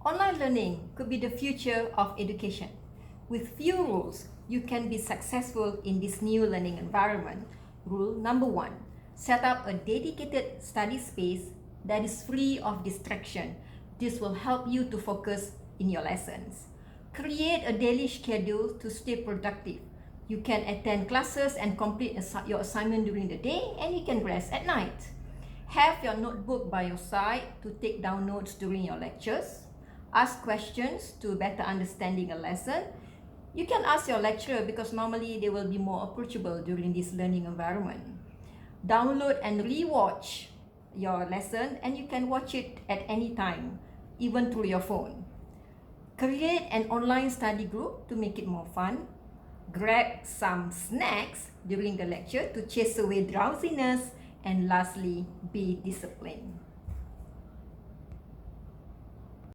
Online learning could be the future of education. With few rules, you can be successful in this new learning environment. Rule number 1, set up a dedicated study space that is free of distraction. This will help you to focus in your lessons. Create a daily schedule to stay productive. You can attend classes and complete your assignment during the day, and you can rest at night. Have your notebook by your side to take down notes during your lectures. Ask questions to better understanding a lesson. You can ask your lecturer because normally they will be more approachable during this learning environment. Download and rewatch your lesson, and you can watch it at any time, even through your phone. Create an online study group to make it more fun. Grab some snacks during the lecture to chase away drowsiness. And lastly, be disciplined.